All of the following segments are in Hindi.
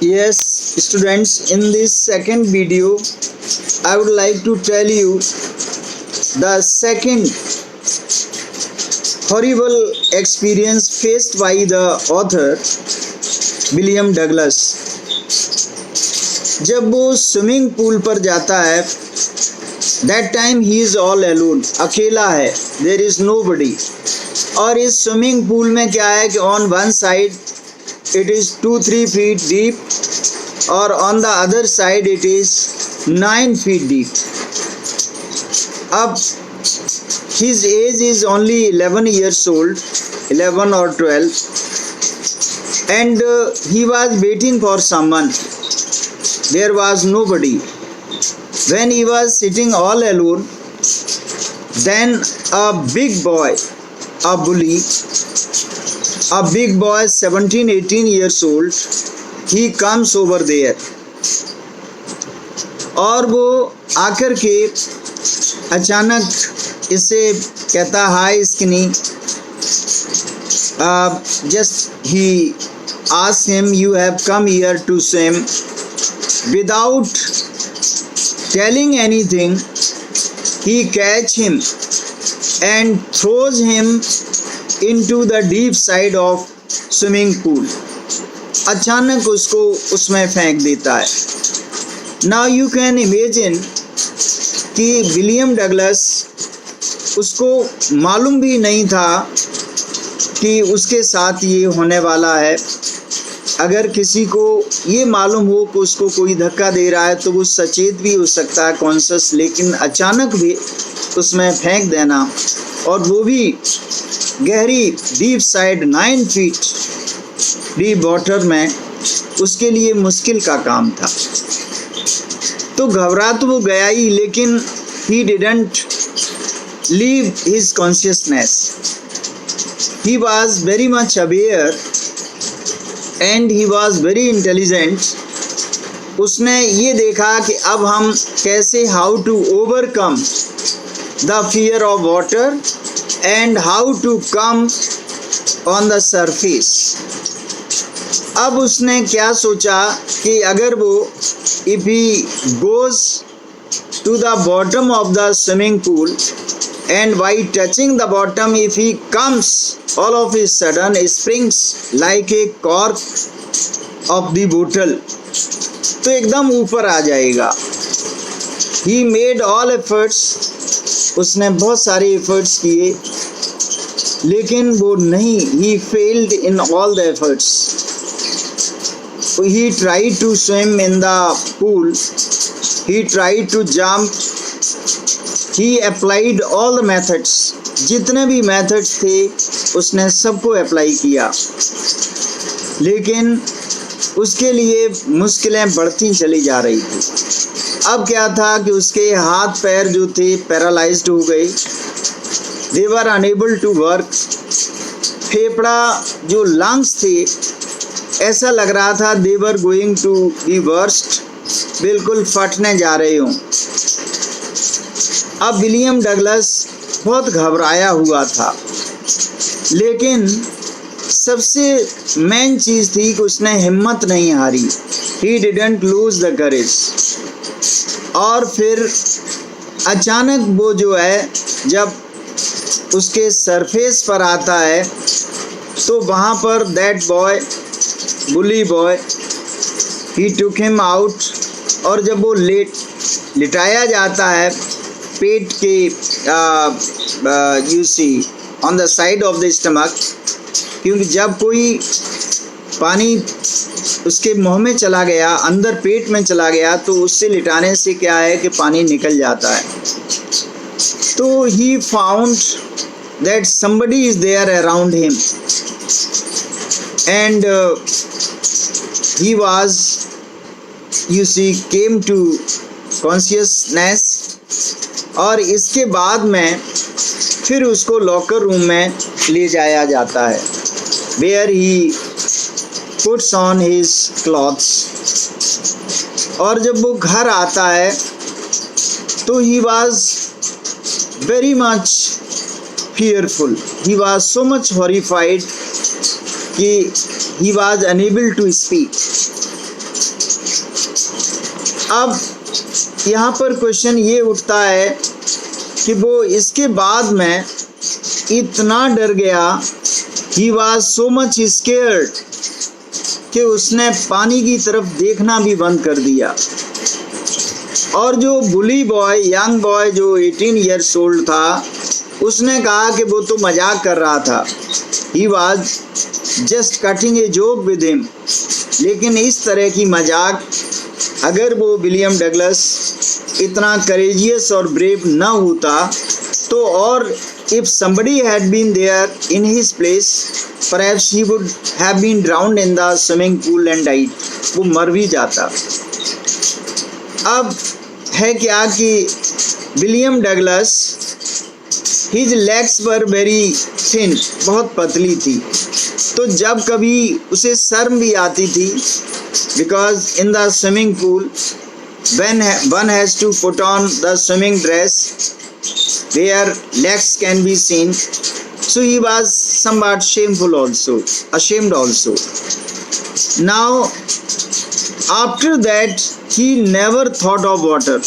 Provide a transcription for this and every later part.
Yes, students, in this second video, I would like to tell you the second horrible experience faced by the author William Douglas. जब वो स्विमिंग पूल पर जाता है, that time he is all alone, अकेला है, देयर इज़ नोबडी। और इस स्विमिंग पूल में क्या है कि on one side it is 2-3 feet deep or on the other side it is 9 feet deep. अब his age is only 11 years old, 11 or 12, and he was waiting for someone. There was nobody. When he was sitting all alone, then a big boy, a bully, a big boy 17-18 years old, he comes over there. और वो आकर के अचानक इसे कहता हाय skinny. Just he asks him, you have come here to swim. Without telling anything, he catch him and throws him into the deep side of swimming pool. अचानक उसको उसमें फेंक देता है। Now you can imagine कि विलियम डगलस, उसको मालूम भी नहीं था कि उसके साथ ये होने वाला है। अगर किसी को ये मालूम हो कि उसको कोई धक्का दे रहा है तो वो सचेत भी हो सकता है, कॉन्शियस, लेकिन अचानक भी उसमें फेंक देना, और वो भी गहरी deep side 9 feet deep water में, उसके लिए मुश्किल का काम था। तो घबरा तो वो गया ही, लेकिन he didn't leave his consciousness. He was very much aware and he was very intelligent. उसने ये देखा कि अब हम कैसे, how to overcome the fear of water and how to come on the surface। अब उसने क्या सोचा कि अगर वो if he goes to the bottom of the swimming pool and by touching the bottom, if he comes all of a sudden springs like a cork of the bottle, तो एकदम ऊपर आ जाएगा। He made all efforts, उसने बहुत सारे एफर्ट्स किए, लेकिन वो नहीं, he failed in all the efforts. He tried to swim in the pool, he tried to jump, he applied all the methods, जितने भी मेथड्स थे उसने सबको अप्लाई किया, लेकिन उसके लिए मुश्किलें बढ़ती चली जा रही थी। अब क्या था कि उसके हाथ पैर जो थे पैरालाइज्ड हो गए, they were unable to work. फेफड़ा जो लंग्स थे, ऐसा लग रहा था they were going to be worst, बिल्कुल फटने जा रहे हों। अब विलियम डगलस बहुत घबराया हुआ था, लेकिन सबसे मेन चीज़ थी कि उसने हिम्मत नहीं हारी। He didn't lose the courage. और फिर अचानक वो जो है, जब उसके सरफेस पर आता है, तो वहाँ पर that boy, bully boy, he took him out. और जब वो लिटाया जाता है पेट के, you see on the side of the stomach, क्योंकि जब कोई पानी उसके मुंह में चला गया, अंदर पेट में चला गया, तो उससे लिटाने से क्या है कि पानी निकल जाता है। तो he found that somebody is there around him and he was, you see, came to consciousness। और इसके बाद में फिर उसको लॉकर रूम में ले जाया जाता है, where he puts on his clothes। और जब वो घर आता है तो he was very much fearful, he was so much horrified कि he was unable to speak। अब यहाँ पर क्वेश्चन ये उठता है कि वो इसके बाद में इतना डर गया, he was so much scared, कि उसने पानी की तरफ देखना भी बंद कर दिया। और जो बुली बॉय, यंग बॉय जो 18 ईयर्स ओल्ड था, उसने कहा कि वो तो मजाक कर रहा था, he was just cutting a joke with him. लेकिन इस तरह की मजाक अगर वो विलियम डगलस इतना करेजियस और ब्रेव न होता तो, और if somebody had been there in his place, perhaps he would have been drowned in the swimming pool and died. वो मर भी जाता। अब है क्या कि William Douglas, his legs were very thin, बहुत पतली थी, तो जब कभी उसे शर्म भी आती थी, because in the swimming pool when one has to put on the swimming dress where legs can be seen, so he was somewhat ashamed also. Now after that he never thought of water.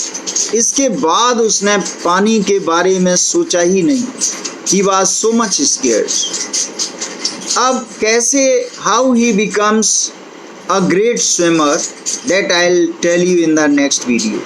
इसके बाद उसने पानी के बारे में सोचा ही नहीं। He was so much scared. अब कैसे, how he becomes a great swimmer, that I'll tell you in the next video.